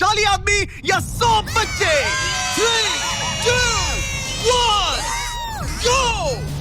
40 आदमी या 100 बच्चे। 3, 2, 1, go!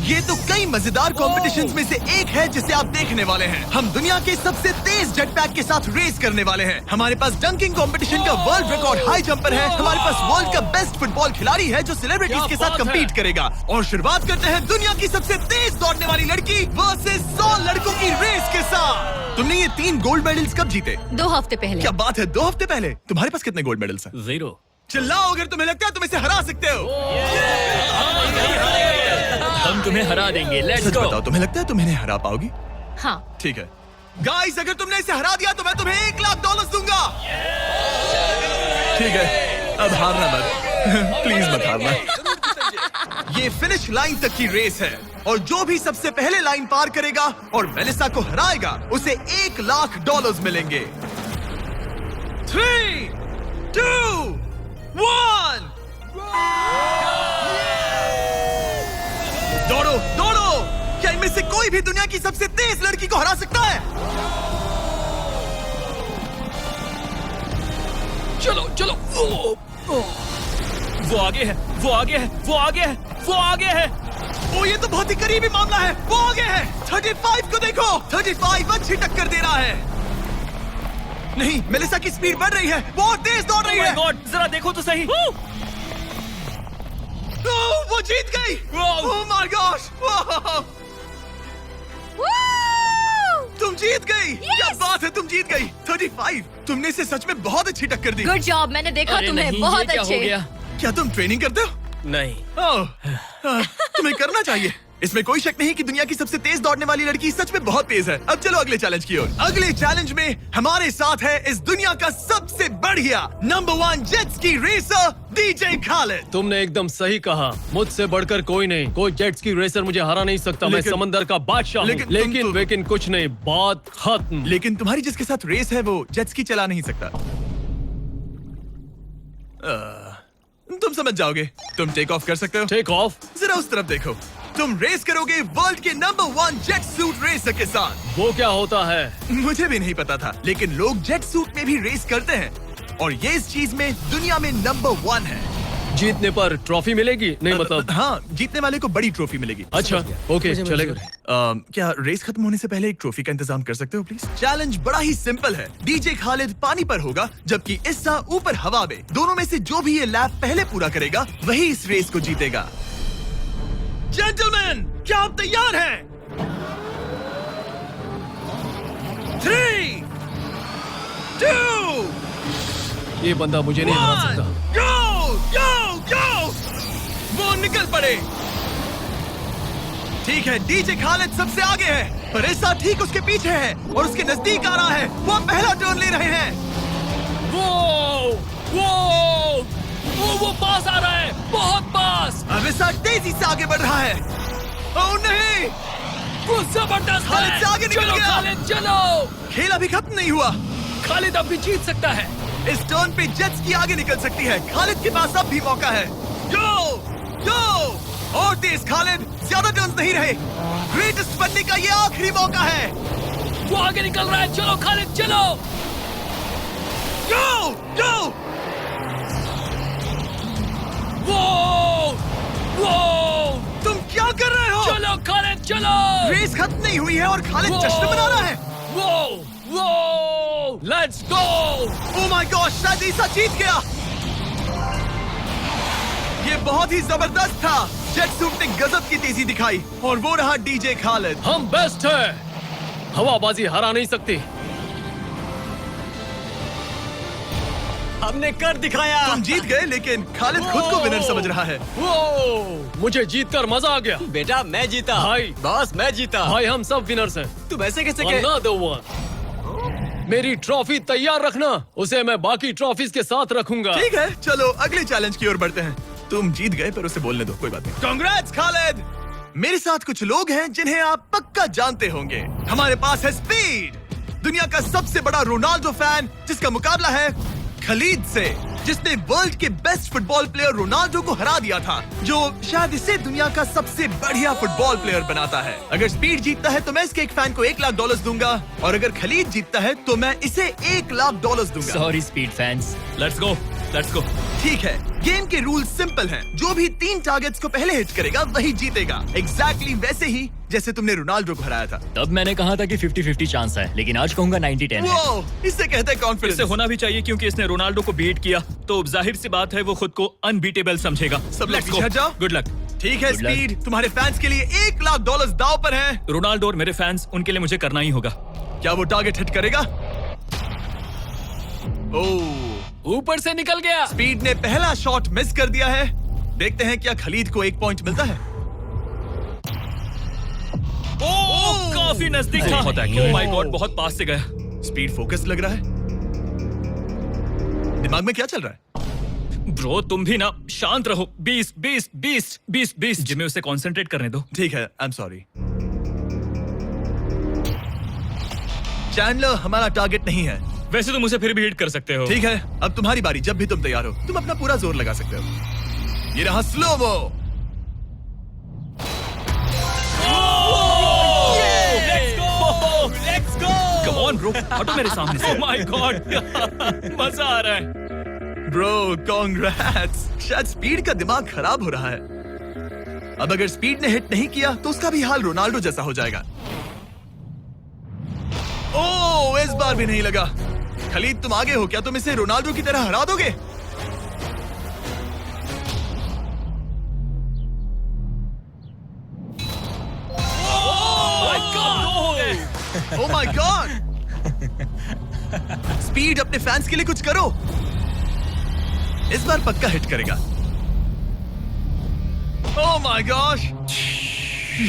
ये तो कई मजेदार कॉम्पिटिशन्स में से एक है जिसे आप देखने वाले हैं। हम दुनिया के सबसे तेज जेट पैक के साथ रेस करने वाले हैं। हमारे पास डंकिंग कंपटीशन का वर्ल्ड रिकॉर्ड हाई जंपर है। हमारे पास वर्ल्ड का बेस्ट फुटबॉल खिलाड़ी है जो सेलिब्रिटीज के साथ कम्पीट करेगा। और शुरुआत करते हैं दुनिया की सबसे तेज दौड़ने वाली लड़की वर्सेस 100 लड़कों की रेस के साथ। तुमने ये 3 गोल्ड मेडल्स कब जीते? 2 हफ्ते पहले। क्या बात है, 2 हफ्ते पहले? तुम्हारे पास कितने गोल्ड मेडल्स हैं? 0। चिल्लाओ अगर तुम्हें लगता है तुम इसे हरा सकते हो। हम तुम्हें हरा देंगे। लेट्स सच गो। बताओ, तुम्हें लगता है तुम इन्हें हरा पाओगी? हाँ। ठीक है गाइस, अगर तुमने इसे हरा दिया तो मैं तुम्हें $1,00,000 दूंगा। ठीक है, अब हारना मत। प्लीज मत हारना। ये फिनिश लाइन तक की रेस है और जो भी सबसे पहले लाइन पार करेगा और मेलिसा को हराएगा उसे $1,00,000 मिलेंगे। 3, 2, 1 दौड़ो दौड़ो। क्या इनमें से कोई भी दुनिया की सबसे तेज लड़की को हरा सकता है? चलो चलो। वो आगे है, वो आगे है, वो आगे है, वो आगे है। ओ, ये तो बहुत ही करीबी मामला है। वो आगे है। 35 को देखो। 35 अच्छी टक्कर दे रहा है। नहीं, मेलिसा की स्पीड बढ़ रही है। बहुत तेज दौड़ रही है। गॉड, जरा देखो तो सही। वो जीत गई। ओह माय गॉश। तुम जीत गई। क्या बात है, तुम जीत गई। 35। तुमने इसे सच में बहुत अच्छी टक्कर दी। गुड जॉब, मैंने देखा अरे तुम्हें। नहीं, बहुत ये क्या हो अच्छे। गया? क्या तुम ट्रेनिंग करते हो? नहीं। तुम्हें करना चाहिए। इसमें कोई शक नहीं कि दुनिया की सबसे तेज दौड़ने वाली लड़की सच में बहुत तेज है। अब चलो अगले चैलेंज की ओर। अगले चैलेंज में हमारे साथ है इस दुनिया का सबसे बढ़िया नंबर 1 जेट्स की रेसर डीजे खालिद। तुमने एकदम सही कहा। मुझसे बढ़कर कोई नहीं। कोई जेट्स की रेसर मुझे हरा नहीं सकता। मैं लेकिन- समंदर का बादशाह हूँ। लेकिन कुछ नहीं, बात खत्म। लेकिन तुम्हारी जिसके साथ रेस है वो जेट्स की चला नहीं सकता। तुम समझ जाओगे। तुम टेक ऑफ कर सकते हो। Take off? जरा उस तरफ देखो। तुम रेस करोगे वर्ल्ड के नंबर 1 जेट सूट रेसर के साथ। वो क्या होता है? मुझे भी नहीं पता था, लेकिन लोग जेट सूट में भी रेस करते हैं और ये इस चीज में दुनिया में नंबर 1 है। जीतने पर ट्रॉफी मिलेगी? नहीं मतलब। हाँ, जीतने वाले को बड़ी ट्रॉफी मिलेगी। अच्छा, ओके, चलेगा। क्या रेस खत्म होने से पहले एक ट्रॉफी का इंतजाम कर सकते हो प्लीज? चैलेंज बड़ा ही सिंपल है। डीजे खालिद पानी पर होगा जबकि इस्सा ऊपर हवा में। दोनों में से जो भी ये लैप पहले पूरा करेगा वही इस रेस को जीतेगा। जेंटलमैन, क्या आप तैयार हैं? 3, 2, ये बंदा मुझे नहीं हरा 1 सकता। गो गो गो। वो निकल पड़े। ठीक है, डीजे खालिद सबसे आगे है पर इस्सा ठीक उसके पीछे है और उसके नजदीक आ रहा है। वो पहला टर्न ले रहे हैं। वो पास आ रहा है, बहुत पास। अब इस्सा तेजी से आगे बढ़ रहा है। ओह नहीं, वो जबरदस्त है। खालिद से आगे निकल चलो गया। खालिद चलो। खेल अभी खत्म नहीं हुआ। खालिद अब भी जीत सकता है। इस टर्न पे जेट्स की आगे निकल सकती है। खालिद के पास अब भी मौका है। गो गो और तेज खालिद, ज्यादा टर्न्स नहीं रहे। ग्रेटेस्ट बनने का ये आखिरी मौका है। वो आगे निकल रहा है। चलो खालिद चलो। गो गो। वो तुम क्या कर रहे हो? चलो खालिद चलो। रेस खत्म नहीं हुई है और खालिद जश्न मना रहा है। वो let's go. Oh my God, शायद इस्सा जीत गया। ये बहुत ही जबरदस्त था। जेट सूट ने गजब की तेजी दिखाई और वो रहा डीजे खालिद। हम बेस्ट है। हवाबाजी हरा नहीं सकती। हमने कर दिखाया। तुम जीत गए लेकिन खालिद खुद को विनर समझ रहा है। मुझे जीतकर मजा आ गया। बेटा मैं जीता। भाई। बॉस मैं जीता। भाई हम सब विनर्स हैं। तुम ऐसे कैसे कह? Another one। मेरी ट्रॉफी तैयार रखना, उसे मैं बाकी ट्रॉफीज के साथ रखूंगा। ठीक है, चलो अगले चैलेंज की ओर बढ़ते हैं। तुम जीत गए पर उसे बोलने दो, कोई बात नहीं। कांग्रेट्स खालिद। मेरे साथ कुछ लोग हैं जिन्हें आप पक्का जानते होंगे। हमारे पास है स्पीड, दुनिया का सबसे बड़ा रोनाल्डो फैन जिसका मुकाबला है खलीद से, जिसने वर्ल्ड के बेस्ट फुटबॉल प्लेयर रोनाल्डो को हरा दिया था, जो शायद इसे दुनिया का सबसे बढ़िया फुटबॉल प्लेयर बनाता है। अगर स्पीड जीतता है तो मैं इसके एक फैन को $1 लाख दूंगा, और अगर खलीद जीतता है तो मैं इसे $1 लाख दूंगा। Sorry speed fans, let's go. ठीक है, गेम के रूल सिंपल हैं। जो भी 3 टारगेट्स को पहले हिट करेगा वही जीतेगा। एग्जैक्टली वैसे ही जैसे तुमने रोनाल्डो को हराया था। तब मैंने कहा था कि 50-50 चांस है, लेकिन आज कहूंगा 90-10 है। वो इसे कहते हैं कॉन्फिडेंस। इसे होना भी चाहिए क्योंकि इसने रोनाल्डो को बीट किया, तो जाहिर सी बात है वो खुद को अनबीटेबल समझेगा। सब लोग पीछे हट जाओ। Good luck. ठीक है Good luck. स्पीड, तुम्हारे फैंस के लिए $1 लाख दांव पर हैं। रोनाल्डो और मेरे फैंस, उनके लिए मुझे करना ही होगा। क्या वो टारगेट हिट करेगा? ओह, ऊपर से निकल गया। स्पीड ने पहला शॉट मिस कर दिया है। देखते हैं क्या खलीद को 1 पॉइंट मिलता है। ओह, काफी नजदीक था। ओह माय गॉड, बहुत पास से गया। स्पीड फोकस लग रहा है। दिमाग में क्या चल रहा है? ब्रो तुम भी ना शांत रहो। 20 जिम्मे उसे कंसंट्रेट करने दो। ठीक है, आई एम सॉरी। चैंडलर हमारा टारगेट नहीं है। वैसे तुम उसे फिर भी हिट कर सकते हो। ठीक है, अब तुम्हारी बारी। जब भी तुम तैयार हो तुम अपना पूरा जोर लगा सकते हो। ये रहा slomo. Let's go. Come on bro, हटो मेरे सामने से। ओह माय गॉड, मजा आ रहा है। Bro congrats. शायद स्पीड का दिमाग खराब हो रहा है। अब अगर स्पीड ने हिट नहीं किया तो उसका भी हाल रोनाल्डो जैसा हो जाएगा। ओह, इस बार भी नहीं लगा। खलीद तुम आगे हो, क्या तुम इसे रोनाल्डो की तरह हरा दोगे? ओह माय गॉड। स्पीड अपने फैंस के लिए कुछ करो। इस बार पक्का हिट करेगा। ओह माय गॉश,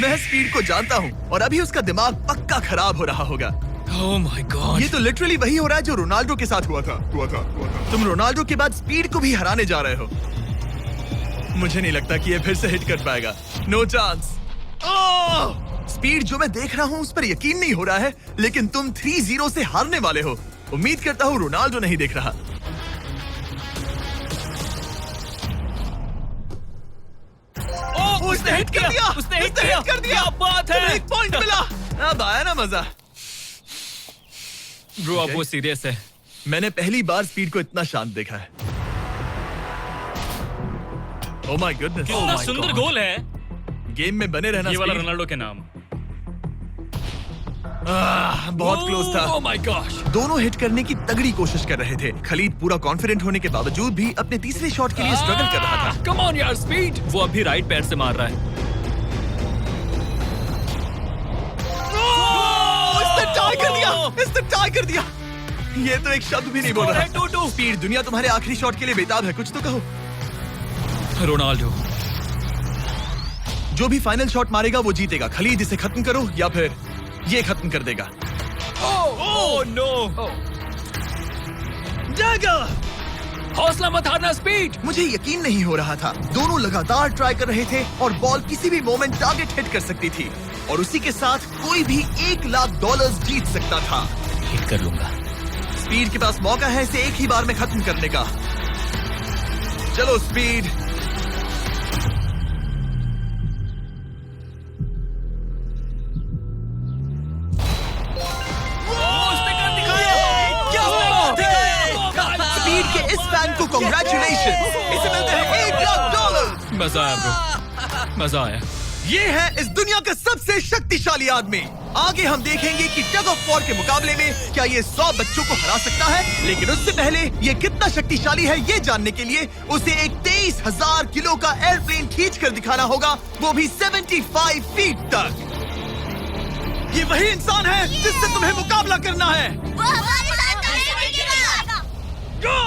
मैं स्पीड को जानता हूं और अभी उसका दिमाग पक्का खराब हो रहा होगा। ओह माय गॉड, ये तो लिटरली वही हो रहा है जो रोनाल्डो के साथ हुआ था। तुम रोनाल्डो के बाद स्पीड को भी हराने जा रहे हो। मुझे नहीं लगता कि ये फिर से हिट कर पाएगा। No chance. स्पीड जो मैं देख रहा हूं उस पर यकीन नहीं हो रहा है, लेकिन तुम 3-0 से हारने वाले हो। उम्मीद करता हूं रोनाल्डो नहीं देख रहा। उसने हिट कर दिया। उसने हिट कर दिया। क्या बात है। 1 पॉइंट मिला। अब आया ना मजा। ब्रो अब वो सीरियस है। मैंने पहली बार स्पीड को इतना शांत देखा है। ओह माय गुडनेस, कितना सुंदर गोल है। गेम में बने रहना। ये वाला स्पीड। रोनाल्डो के नाम। बहुत क्लोज था। ओह माय गॉश। दोनों हिट करने की तगड़ी कोशिश कर रहे थे। खलीद पूरा कॉन्फिडेंट होने के बावजूद भी अपने तीसरे शॉट के लिए स्ट्रगल कर रहा था। कम ऑन यार स्पीड। वो अभी राइट पैर से मार रहा है। इसने टाई कर दिया। ये तो एक शब्द भी नहीं बोल रहा। 2-2। स्पीड, दुनिया तुम्हारे आखिरी शॉट के लिए बेताब है। कुछ तो कहो। रोनाल्डो जो भी फाइनल शॉट मारेगा वो जीतेगा। खलीद इसे खत्म करो या फिर ये खत्म कर देगा। Oh no. हौसला मत हारना स्पीड। मुझे यकीन नहीं हो रहा था। दोनों लगातार ट्राई कर रहे थे और बॉल किसी भी मोमेंट टारगेट हिट कर सकती थी, और उसी के साथ कोई भी $1 लाख जीत सकता था। हिट कर लूंगा। स्पीड के पास मौका है इसे एक ही बार में खत्म करने का। चलो स्पीड। स्पीड के इस फैन को कांग्रेचुलेशन। इसे मिलते हैं $1 लाख। मजा आया ब्रो, मजा आया। ये है इस दुनिया का सबसे शक्तिशाली आदमी। आगे हम देखेंगे कि टग ऑफ वॉर के मुकाबले में क्या ये 100 बच्चों को हरा सकता है, लेकिन उससे पहले ये कितना शक्तिशाली है ये जानने के लिए उसे एक 23,000 किलो का एयरप्लेन खींच कर दिखाना होगा, वो भी 75 फीट तक। ये वही इंसान है जिससे तुम्हें मुकाबला करना है। वो हमारे साथ नहीं गिरेगा। गो!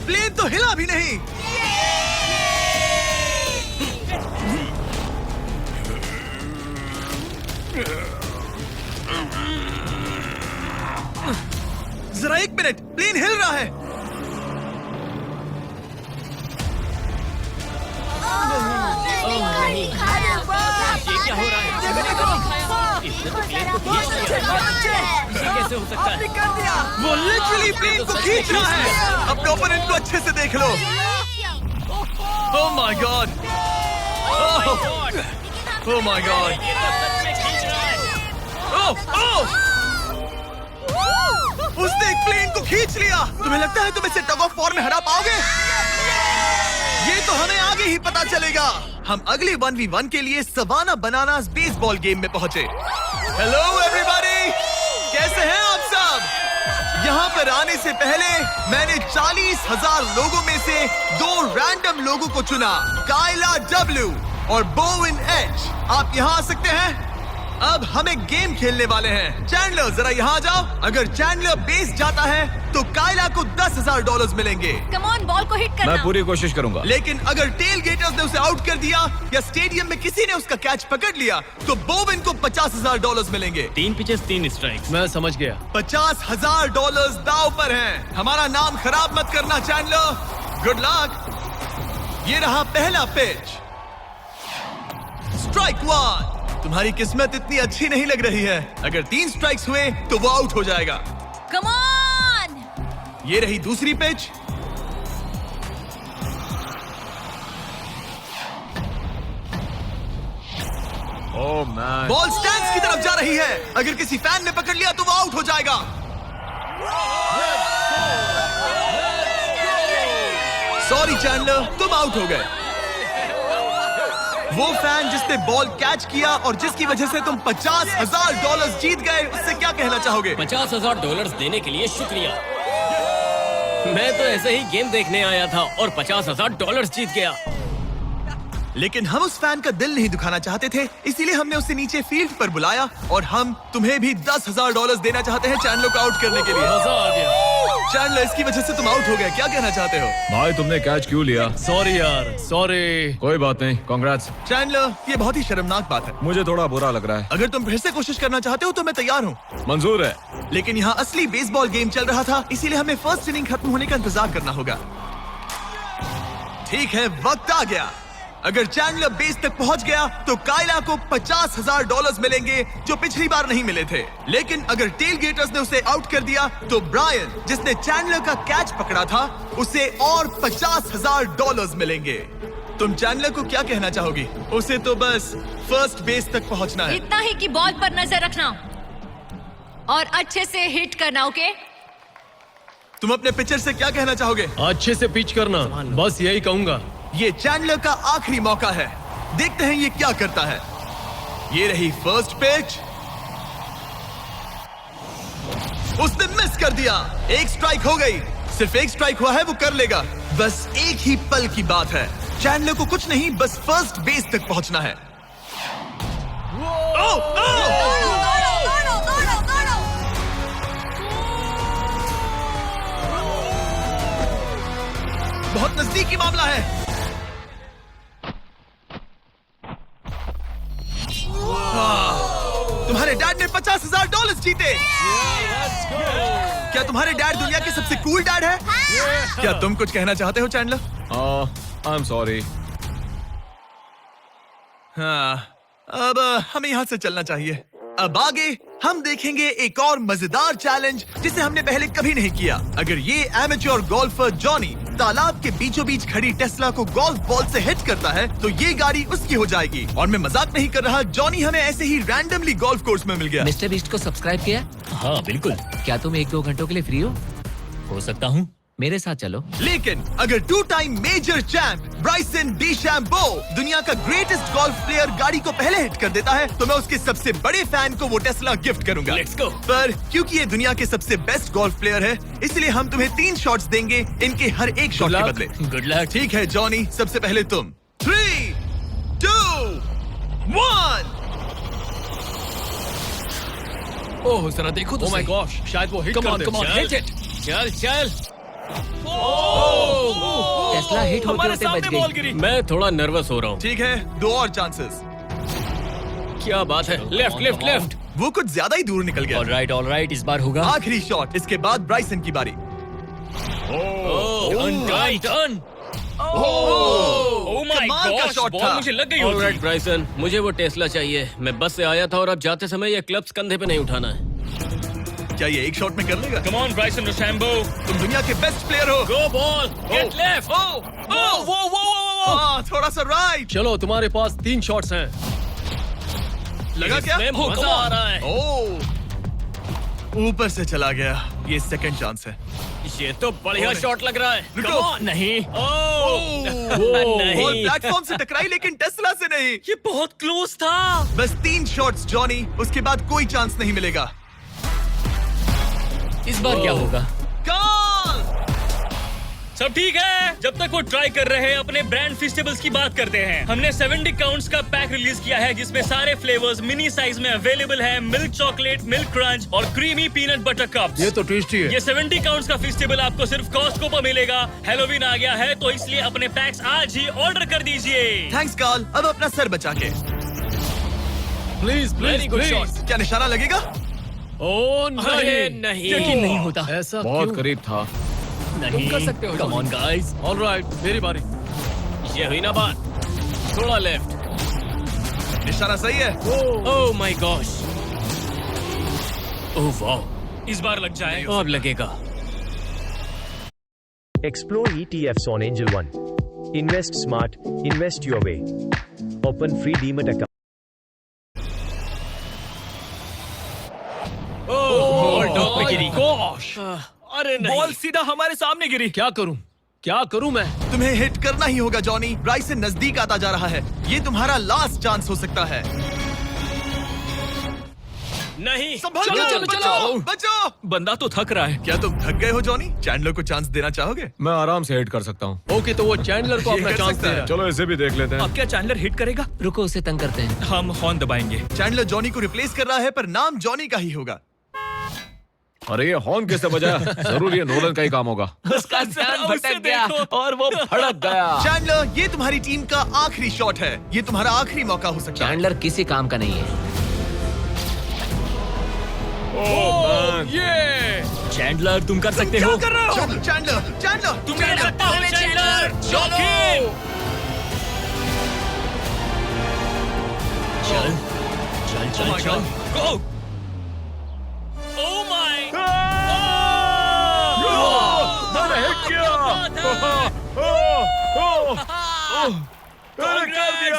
प्लेन तो हिला भी नहीं। जरा 1 मिनट, प्लेन हिल रहा है। ये क्या हो रहा है? कैसे हो सकता है? कर दिया। वो लिटरली प्लेन को खींच रहा है। अपने ओपोनेंट को अच्छे से देख लो। Oh my god. Oh my god. Oh उसने एक प्लेन को खींच लिया। तुम्हें लगता है तुम इसे टग ऑफ वॉर में हरा पाओगे? ये तो हमें आगे ही पता चलेगा। हम अगले 1v1 के लिए सवाना बनानास बेसबॉल गेम में पहुंचे। हेलो एवरीबॉडी, कैसे हैं आप सब? यहाँ पर आने से पहले मैंने 40,000 लोगों में से 2 रैंडम लोगों को चुना, काइला डब्ल्यू और बोविन एच। आप यहाँ आ सकते हैं। अब हम एक गेम खेलने वाले हैं। चैंडलर जरा यहाँ जाओ। अगर चैंडलर बेस जाता है तो काइला को $10,000 मिलेंगे। कम ऑन, बॉल को हिट करना। मैं पूरी कोशिश करूंगा। लेकिन अगर टेल गेटर्स ने उसे आउट कर दिया या स्टेडियम में किसी ने उसका कैच पकड़ लिया तो बोविन को $50,000 मिलेंगे। 3 पिचेस 3 स्ट्राइक्स। मैं समझ गया। $50,000 दाव पर हैं। हमारा नाम खराब मत करना चैंडलर। Good luck. ये रहा पहला पिच। स्ट्राइक 1। तुम्हारी किस्मत इतनी अच्छी नहीं लग रही है। अगर 3 स्ट्राइक्स हुए तो वो आउट हो जाएगा। Come on. ये रही दूसरी pitch. Oh man. Ball stands की तरफ जा रही है। अगर किसी फैन ने पकड़ लिया तो वो आउट हो जाएगा। सॉरी चैंडलर, तुम आउट हो गए। वो फैन जिसने बॉल कैच किया और जिसकी वजह से तुम $50,000 जीत गए, उससे क्या कहना चाहोगे? $50,000 देने के लिए शुक्रिया। मैं तो ऐसे ही गेम देखने आया था और $50,000 जीत गया। लेकिन हम उस फैन का दिल नहीं दुखाना चाहते थे, इसीलिए हमने उसे नीचे फील्ड पर बुलाया और हम तुम्हें भी $10,000 देना चाहते हैं चैंडलर को आउट करने के लिए। मजा आ गया। चैंडलर, इसकी वजह से तुम आउट हो गए, क्या कहना चाहते हो? भाई तुमने कैच क्यों लिया? सॉरी यार, सॉरी। कोई बात नहीं, कांग्रेट्स। चैंडलर, ये बहुत ही शर्मनाक बात है। मुझे थोड़ा बुरा लग रहा है। अगर तुम फिर से कोशिश करना चाहते हो तो मैं तैयार हूँ। मंजूर है। लेकिन यहाँ असली बेसबॉल गेम चल रहा था, इसीलिए हमें फर्स्ट इनिंग खत्म होने का इंतजार करना होगा। ठीक है, वक्त आ गया। अगर चैंडलर बेस तक पहुंच गया तो काइला को $50,000 मिलेंगे जो पिछली बार नहीं मिले थे। लेकिन अगर टेल गेटर्स ने उसे आउट कर दिया तो ब्रायन, जिसने चैंडलर का कैच पकड़ा था, उसे और $50,000 मिलेंगे। तुम चैंडलर को क्या कहना चाहोगी? उसे तो बस फर्स्ट बेस तक पहुंचना है। इतना ही कि बॉल पर नजर रखना और अच्छे से हिट करना। ओके? तुम अपने पिचर से क्या कहना चाहोगे? अच्छे से पिच करना, बस यही कहूंगा। ये चैंडलर का आखिरी मौका है। देखते हैं ये क्या करता है। ये रही फर्स्ट पिच। उसने मिस कर दिया। एक स्ट्राइक हो गई। सिर्फ एक स्ट्राइक हुआ है, वो कर लेगा। बस एक ही पल की बात है। चैंडलर को कुछ नहीं, बस फर्स्ट बेस तक पहुंचना है। बहुत नजदीकी मामला है। तुम्हारे डैड ने $50,000 जीते। क्या तुम्हारे डैड दुनिया के सबसे कूल डैड है? क्या तुम कुछ कहना चाहते हो चैंडलर? I am sorry. हाँ, अब हमें यहाँ से चलना चाहिए। अब आगे हम देखेंगे एक और मजेदार चैलेंज जिसे हमने पहले कभी नहीं किया। अगर ये एमेच्योर गोल्फर जॉनी तालाब के बीचों बीच खड़ी टेस्ला को गोल्फ बॉल से हिट करता है तो ये गाड़ी उसकी हो जाएगी। और मैं मजाक नहीं कर रहा, जॉनी हमें ऐसे ही रैंडमली गोल्फ कोर्स में मिल गया। मिस्टर बीस्ट को सब्सक्राइब किया? हाँ बिल्कुल, क्या तुम 1-2 घंटों के लिए फ्री हो सकता हूँ। मेरे साथ चलो। लेकिन अगर 2 टाइम मेजर चैंप ब्राइसन डीशैम्बो दुनिया का ग्रेटेस्ट गोल्फ प्लेयर गाड़ी को पहले हिट कर देता है तो मैं उसके सबसे बड़े फैन को वो टेस्ला गिफ्ट करूंगा। Let's go। पर क्योंकि ये दुनिया के सबसे बेस्ट गोल्फ प्लेयर है, इसलिए हम तुम्हें 3 शॉट्स देंगे, इनके हर एक शॉट के बदले। Good luck. ठीक है जॉनी, सबसे पहले तुम। 3, 2, 1। ओह जरा देखो तो। ओह माय गॉश, शायद वो हिट कर दे। Come on, hit it. चल चल। टेस्ला हिट होते होते बच बॉल गई। गिरी। मैं थोड़ा नर्वस हो रहा हूँ। ठीक है, 2 और चांसेस। क्या बात है? Left left left. वो कुछ ज्यादा ही दूर निकल गया। ऑलराइट, इस बार होगा। आखिरी शॉट, इसके बाद ब्राइसन की बारी। टर्न। ओह माय कमाल का गॉश, shot बॉल था। मुझे लग गई ऑलराइट होगी। ब्राइसन, मुझे वो टेस्ला चाहिए। मैं बस से आया था और अब जाते समय ये क्लब्स कंधे पे नहीं उठाना है। क्या ये एक शॉट में कर लेगा? कम ऑन ब्राइसन डीशैम्बो, तुम दुनिया के बेस्ट प्लेयर हो। गो बॉल, गेट लेफ्ट। हाँ, थोड़ा सा राइट। चलो तुम्हारे पास 3 शॉट्स हैं। लगा क्या? इसमें मजा आ रहा है। ओह, ऊपर से चला गया। ये सेकंड चांस है। ये तो बढ़िया शॉट लग रहा है। रुको। Come on, नहीं। बॉल नहीं। प्लेटफॉर्म से टकराई लेकिन टेस्ला से नहीं। ये बहुत क्लोज था। बस 3 शॉट्स जॉनी, उसके बाद कोई चांस नहीं मिलेगा। इस बार क्या होगा? कॉल। सब ठीक है। जब तक वो ट्राई कर रहे हैं, अपने ब्रांड फेस्टिवल्स की बात करते हैं। हमने 70 काउंट्स का पैक रिलीज किया है, जिसमें सारे फ्लेवर्स मिनी साइज में अवेलेबल है। मिल्क चॉकलेट, मिल्क क्रंच और क्रीमी पीनट बटर कप्स। ये तो टेस्टी है। ये 70 काउंट्स का फेस्टिवल आपको सिर्फ कॉस्टको पर मिलेगा। हैलोवीन आ गया है, तो इसलिए अपने पैक्स आज ही ऑर्डर कर दीजिए। थैंक्स कार्ल, अब अपना सर बचा के। Please Very please good please. shot. क्या निशाना लगेगा? ओह अरे नहीं, नहीं। यकीन नहीं होता। ऐसा बहुत क्यों? करीब था। नहीं कर सकते हो। Come on guys. ऑलराइट, मेरी बारी। ये हुई ना बात। थोड़ा लेफ्ट। निशाना सही है। ओह माय गॉश। Oh wow. इस बार लग जाए। अब लगेगा। Explore ETFs on Angel One. Invest smart, invest your way. Open free Demat account. Ball top पे गिरी। गॉश, अरे नहीं। बॉल सीधा हमारे सामने गिरी। क्या करूं? क्या करूं मैं? तुम्हें हिट करना ही होगा जॉनी। ब्राइसन नजदीक आता जा रहा है। ये तुम्हारा लास्ट चांस हो सकता है। नहीं। संभल चलो, कर, चलो, बचाओ, चलो। बचाओ। बंदा तो थक रहा है। क्या तुम थक गए हो जॉनी? चैंडलर को चांस देना चाहोगे? मैं आराम से हिट कर सकता हूँ। ओके, तो वो चैंडलर को ये अपना कर चांस सकता दे है। रहा है। चलो इसे भी देख लेते हैं। अब क्या चैंडलर हिट करेगा? रुको, उसे तंग करते हैं। हम हॉर्न दबाएंगे। चैंडलर जॉनी को रिप्लेस कर रहा है, पर नाम जॉनी का ही होगा। अरे ये हॉर्न किसने बजाया? जरूर ये नोलन का ही काम होगा। उसका ध्यान उसे भटक गया देखो। और वो भड़क गया। चैंडलर, ये तुम्हारी टीम का आखिरी शॉट है। ये तुम्हारा आखिरी मौका हो सकता है। चैंडलर किसी काम का नहीं है। ये चैंडलर, तुम कर सकते क्या हो। कर रहे हो? चैंडलर, चैंडलर, तुम कर सकते हो चैंडलर। चलो। चल चल Oh चल my चल। God. गो। Oh my. मैंने हिट किया।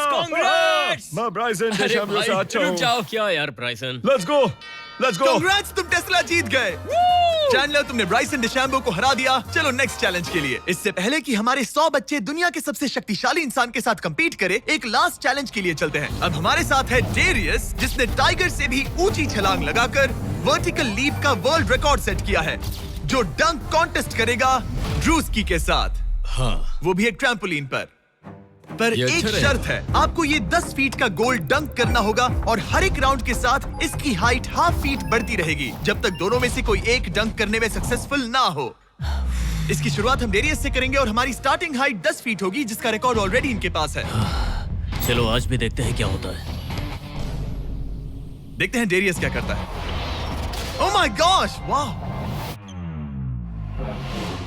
Congrats! मैं ब्राइसन अरे डीशैम्बो से भाई, अच्छा रुक हूँ। जाओ। क्या यार Bryson? Let's go, let's go. Congrats, तुम टेस्ला जीत गए। चैंडलर, तुमने ब्राइसन डिशैम्बो को हरा दिया। चलो नेक्स्ट चैलेंज के लिए। इससे पहले कि हमारे 100 बच्चे दुनिया के सबसे शक्तिशाली इंसान के साथ compete करे, एक लास्ट चैलेंज के लिए चलते हैं। अब हमारे साथ है डेरियस, जिसने टाइगर से भी ऊंची छलांग लगाकर वर्टिकल लीप का वर्ल्ड रिकॉर्ड सेट किया है, जो डंक कॉन्टेस्ट करेगा ड्रूस्की के साथ। हाँ। वो भी एक ट्रैम्पोलिन पर ये एक अच्छा शर्त है। आपको ये 10 फीट का गोल डंक करना होगा और हर एक राउंड के साथ इसकी हाइट हाफ फीट बढ़ती रहेगी, जब तक दोनों में से कोई एक डंक करने में सक्सेसफुल ना हो। इसकी शुरुआत हम डेरियस से करेंगे और हमारी स्टार्टिंग हाइट 10 फीट होगी, जिसका रिकॉर्ड ऑलरेडी इनके पास है। चलो आज भी देखते हैं क्या होता है। देखते हैं डेरियस क्या करता है। ओह माय गॉश, वाह!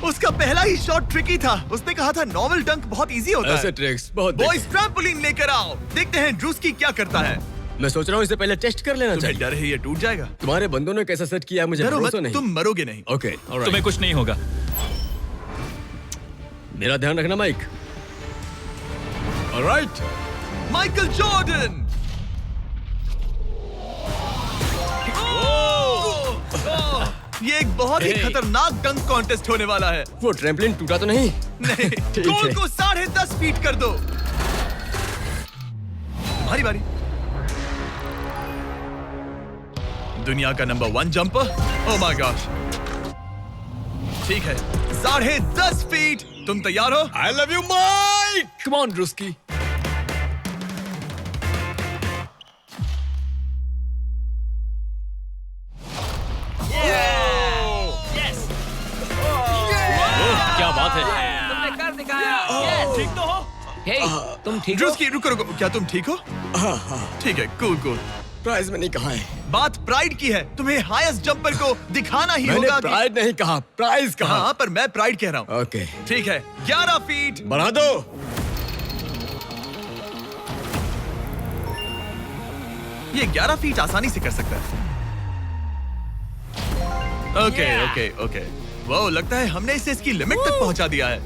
उसका पहला ही शॉट ट्रिकी था। उसने कहा था नॉर्मल डंक बहुत इजी होता ऐसे है। ट्रिक्स बहुत बॉयज, ट्रैम्पोलिन लेकर आओ। देखते हैं ड्रूस्की क्या करता है। मैं सोच रहा हूँ इसे पहले टेस्ट कर लेना तुम्हें चाहिए। डर है ये टूट जाएगा? तुम्हारे बंदों ने कैसा सेट किया है मुझे डरो मत, भरोसा नहीं। तुम मरोगे नहीं। ओके, तुम्हें कुछ नहीं होगा। मेरा ध्यान रखना माइक। ऑलराइट। Michael Jordan. ये एक बहुत ही खतरनाक डंक कॉन्टेस्ट होने वाला है। वो ट्रैम्पलिन टूटा तो नहीं? नहीं, ठीक गोल है। को 10.5 फीट कर दो। तुम्हारी बारी। दुनिया का number 1 jumper. Oh my gosh. ठीक है, 10.5 फीट। तुम तैयार हो? I love you Mike. Come on Druski. क्या बात है? तुमने कर दिखाया। ठीक तो हो? हे, तुम ठीक हो? ड्रूस्की, रुको रुको, क्या तुम ठीक हो? ठीक है, कूल कूल। प्राइज में नहीं कहा है। बात प्राइड की है। तुम्हें हाईएस्ट जंपर को दिखाना ही मैंने होगा प्राइड नहीं कहा, प्राइज कहा। हाँ, पर मैं प्राइड कह रहा हूँ। ओके, ठीक है, 11 फीट। बढ़ा दो। ये 11 फीट आसानी से कर सकता है। ओके वो लगता है हमने इसे इसकी लिमिट तक पहुंचा दिया है।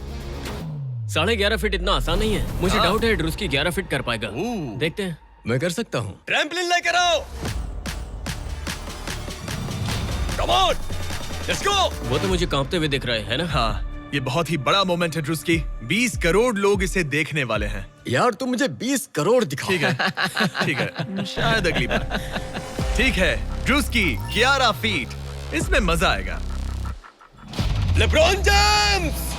11.5 फीट इतना आसान नहीं है। मुझे डाउट है ड्रूस्की 11 फीट कर पाएगा। देखते हैं। मैं कर सकता हूँ। ट्रैम्पलिन लेकर आओ। Come on, let's go. वो तो मुझे कांपते हुए दिख रहा है ना? हाँ, ये बहुत ही बड़ा मोमेंट है ड्रूस्की। 20 करोड़ लोग इसे देखने वाले हैं। यार तुम मुझे 20 करोड़ दिखाओ। ठीक है शायद अगली बार। ठीक है ड्रूस्की 11 फीट, इसमें मजा आएगा। LeBron James!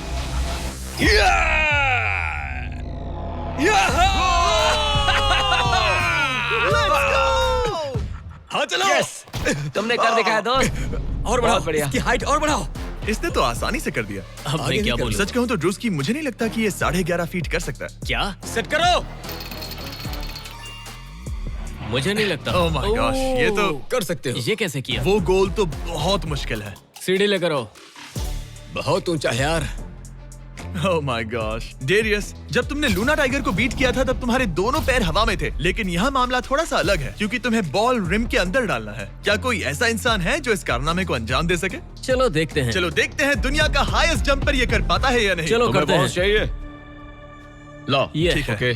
हाँ चलो। तुमने कर दिखाया दोस्त। और बढ़ाओ, बढ़िया। इसकी हाइट और बढ़ाओ। इसने तो आसानी से कर दिया। अब मैं क्या बोलूं? सच कहूं तो ड्रूस्की मुझे नहीं लगता कि ये 11.5 फीट कर सकता है। क्या? सेट करो। मुझे नहीं लगता। ओह माय गॉश, ये तो कर सकते हो। ये कैसे किया? वो गोल तो बहुत मुश्किल है। सीढ़ी लेकर आओ। बहुत ऊंचा है यार। ओह माय गॉश डेरियस, जब तुमने लूना टाइगर को बीट किया था तब तुम्हारे दोनों पैर हवा में थे, लेकिन यहाँ मामला थोड़ा सा अलग है क्योंकि तुम्हें बॉल रिम के अंदर डालना है। क्या कोई ऐसा इंसान है जो इस कारनामे को अंजाम दे सके? चलो देखते हैं। चलो देखते हैं दुनिया का हाईएस्ट जंपर ये कर पाता है या नहीं। चलो तुम्हें करते हैं। बहुत चाहिए। लो ये ठीक है। ओके।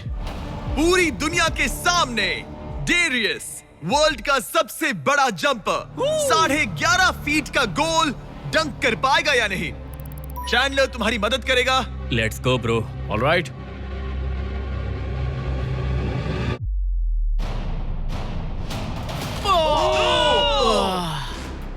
पूरी दुनिया के सामने डेरियस वर्ल्ड का सबसे बड़ा जंपर 11.5 फीट का गोल डंक कर पाएगा या नहीं? चैंडलर तुम्हारी मदद करेगा। Let's go bro. ऑलराइट,